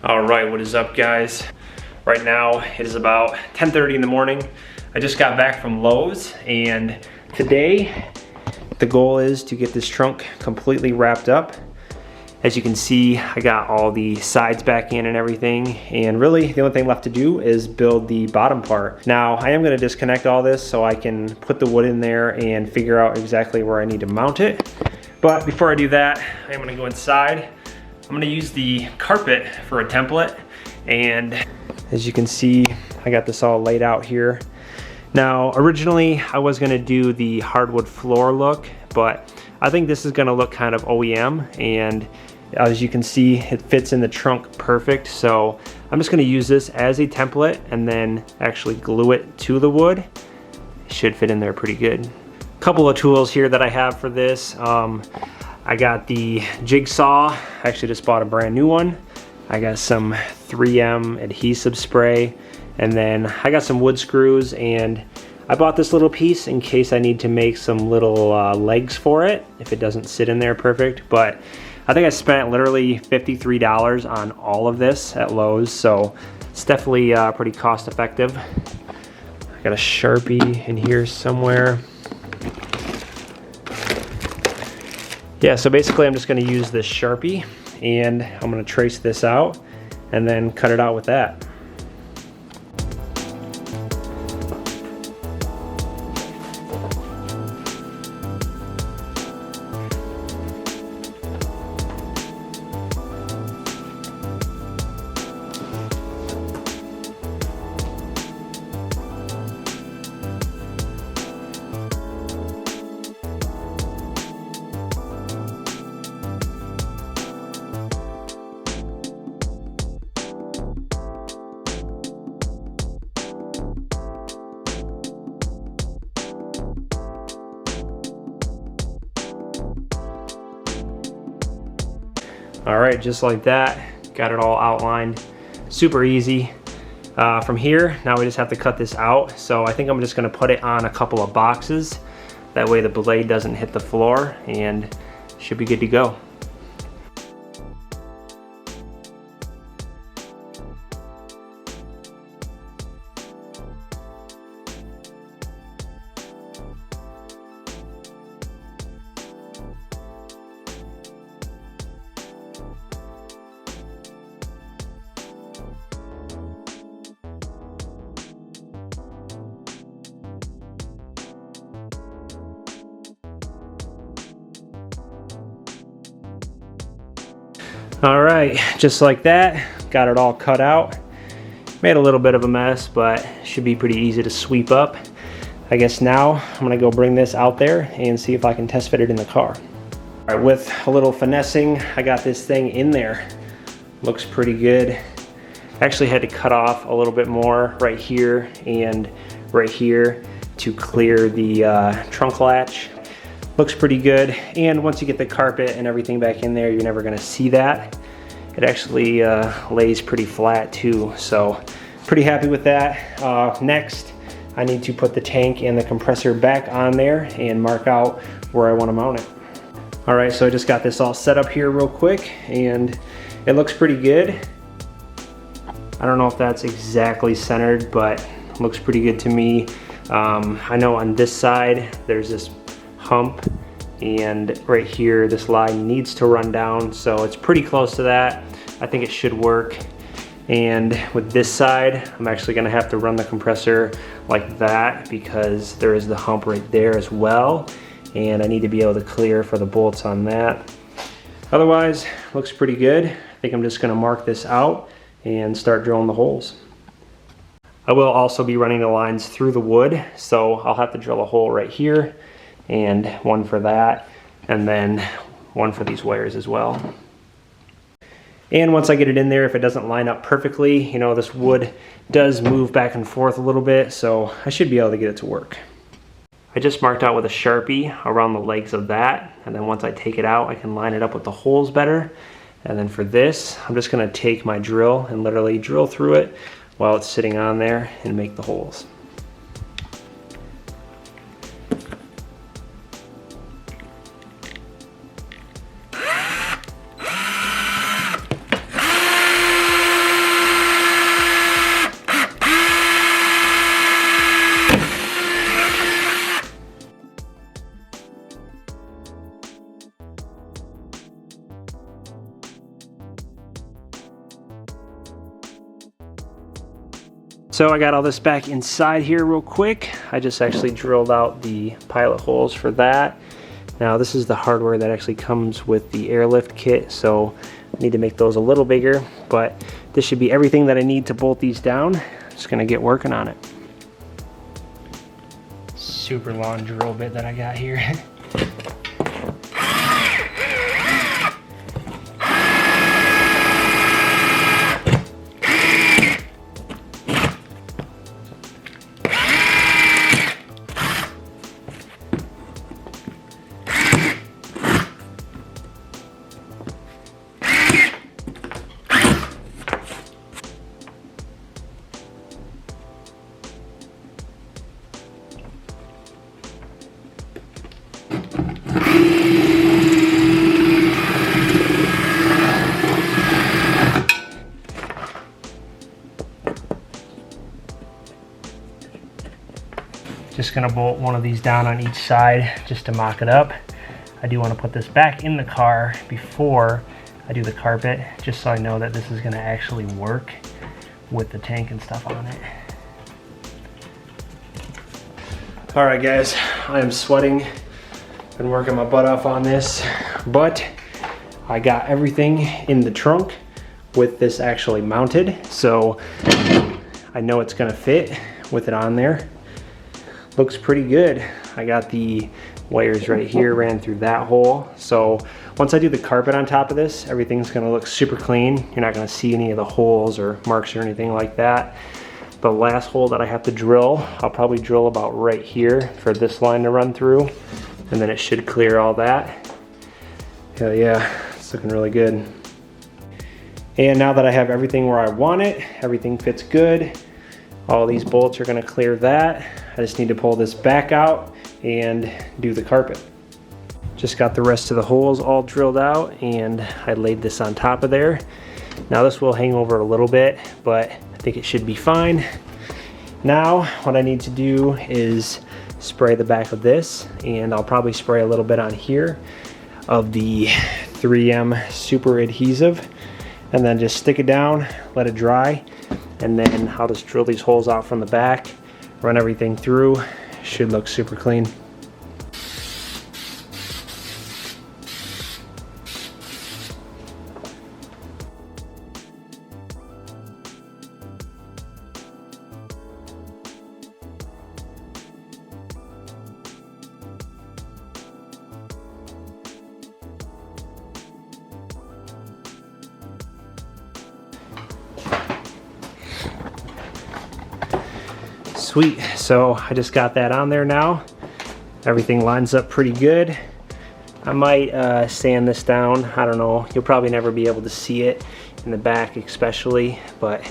All right, what is up, guys? Right now it is about 10:30 in the morning. I just got back from Lowe's, and today the goal is to get this trunk completely wrapped up. As you can see, I got all the sides back in and everything, and really the only thing left to do is build the bottom part. Now, I am gonna disconnect all this so I can put the wood in there and figure out exactly where I need to mount it. But before I do that, I'm gonna go inside. I'm gonna use the carpet for a template, and as you can see, I got this all laid out here. Now, originally I was gonna do the hardwood floor look, but I think this is gonna look kind of OEM, and as you can see, it fits in the trunk perfect. So I'm just gonna use this as a template and then actually glue it to the wood. It should fit in there pretty good. Couple of tools here that I have for this. I got the jigsaw. I actually just bought a brand new one. I got some 3M adhesive spray, and then I got some wood screws, and I bought this little piece in case I need to make some little legs for it if it doesn't sit in there perfect. But I think I spent literally $53 on all of this at Lowe's, so it's definitely pretty cost effective. I got a Sharpie in here somewhere. Yeah, so basically I'm just gonna use this Sharpie, and I'm gonna trace this out and then cut it out with that. All right, just like that, got it all outlined. Super easy. From here, now we just have to cut this out. So I think I'm just gonna put it on a couple of boxes. That way the blade doesn't hit the floor, and should be good to go. All right, just like that, got it all cut out. Made a little bit of a mess, but should be pretty easy to sweep up. I guess now I'm gonna go bring this out there and see if I can test fit it in the car. All right, with a little finessing, I got this thing in there. Looks pretty good. Actually had to cut off a little bit more right here and right here to clear the trunk latch. Looks pretty good, and once you get the carpet and everything back in there, you're never gonna see that. It actually lays pretty flat too, so pretty happy with that. Next, I need to put the tank and the compressor back on there and mark out where I wanna mount it. All right, so I just got this all set up here real quick, and it looks pretty good. I don't know if that's exactly centered, but it looks pretty good to me. I know on this side, there's this hump, and right here this line needs to run down, so it's pretty close to that. I think it should work. And with this side, I'm actually gonna have to run the compressor like that because there is the hump right there as well, and I need to be able to clear for the bolts on that. Otherwise, looks pretty good. I think I'm just gonna mark this out and start drilling the holes. I will also be running the lines through the wood, so I'll have to drill a hole right here and one for that, and then one for these wires as well. And once I get it in there, if it doesn't line up perfectly, you know, this wood does move back and forth a little bit, so I should be able to get it to work. I just marked out with a Sharpie around the legs of that, and then once I take it out, I can line it up with the holes better. And then for this, I'm just gonna take my drill and literally drill through it while it's sitting on there and make the holes. So I got all this back inside here real quick. I just actually drilled out the pilot holes for that. Now this is the hardware that actually comes with the airlift kit, so I need to make those a little bigger, but this should be everything that I need to bolt these down. Just gonna get working on it. Super long drill bit that I got here. Just gonna bolt one of these down on each side just to mock it up. I do want to put this back in the car before I do the carpet, just so I know that this is gonna actually work with the tank and stuff on it. All right guys, I am sweating. Been working my butt off on this, but I got everything in the trunk with this actually mounted, so I know it's gonna fit with it on there. Looks pretty good. I got the wires right here, ran through that hole. So once I do the carpet on top of this, everything's gonna look super clean. You're not gonna see any of the holes or marks or anything like that. The last hole that I have to drill, I'll probably drill about right here for this line to run through, and then it should clear all that. Hell yeah, it's looking really good. And now that I have everything where I want it, everything fits good, all these bolts are gonna clear that. I just need to pull this back out and do the carpet. Just got the rest of the holes all drilled out, and I laid this on top of there. Now this will hang over a little bit, but I think it should be fine. Now what I need to do is spray the back of this, and I'll probably spray a little bit on here of the 3M super adhesive, and then just stick it down, let it dry, and then I'll just drill these holes out from the back, run everything through. Should look super clean. Sweet, so I just got that on there now. Everything lines up pretty good. I might sand this down, I don't know. You'll probably never be able to see it in the back especially, but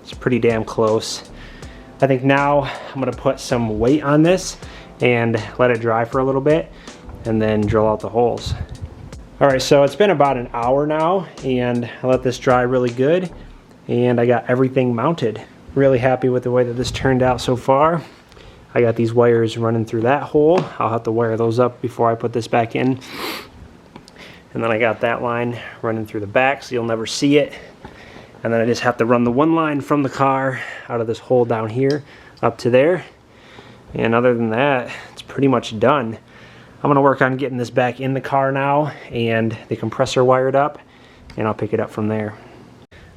it's pretty damn close. I think now I'm gonna put some weight on this and let it dry for a little bit and then drill out the holes. All right, so it's been about an hour now, and I let this dry really good, and I got everything mounted. Really happy with the way that this turned out so far. I got these wires running through that hole. I'll have to wire those up before I put this back in. And then I got that line running through the back, so you'll never see it. And then I just have to run the one line from the car out of this hole down here up to there. And other than that, it's pretty much done. I'm gonna work on getting this back in the car now and the compressor wired up, and I'll pick it up from there.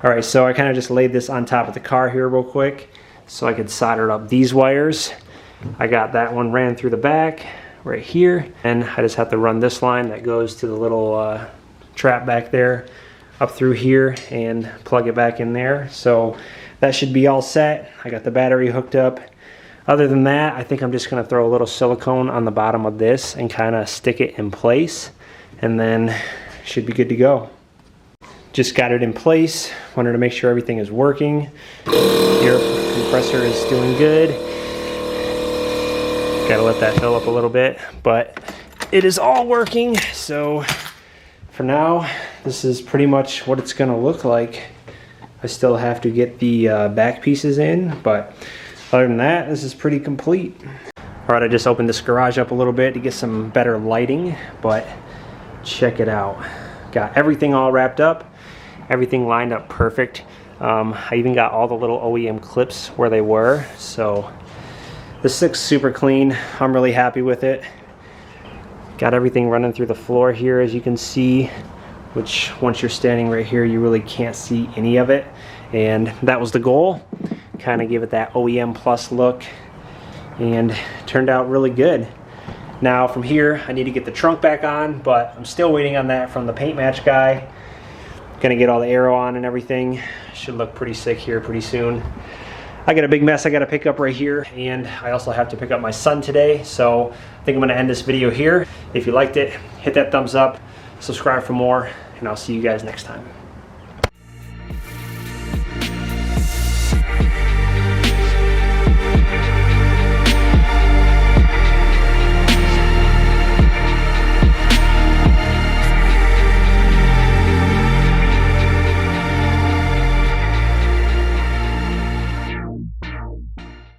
All right, so I kind of just laid this on top of the car here real quick so I could solder up these wires. I got that one ran through the back right here, and I just have to run this line that goes to the little trap back there up through here and plug it back in there. So that should be all set. I got the battery hooked up. Other than that, I think I'm just gonna throw a little silicone on the bottom of this and kind of stick it in place, and then should be good to go. Just got it in place. Wanted to make sure everything is working. Your compressor is doing good. Gotta let that fill up a little bit, but it is all working. So for now, this is pretty much what it's gonna look like. I still have to get the back pieces in, but other than that, this is pretty complete. All right, I just opened this garage up a little bit to get some better lighting, but check it out. Got everything all wrapped up. Everything lined up perfect. I even got all the little OEM clips where they were, so this looks super clean. I'm really happy with it. Got everything running through the floor here, as you can see, which once you're standing right here, you really can't see any of it. And that was the goal, kind of give it that OEM plus look, and it turned out really good. Now from here, I need to get the trunk back on, but I'm still waiting on that from the paint match guy. Gonna get all the aero on and everything. Should look pretty sick here pretty soon. I got a big mess I gotta pick up right here, and I also have to pick up my son today, so I think I'm gonna end this video here. If you liked it, hit that thumbs up, subscribe for more, and I'll see you guys next time.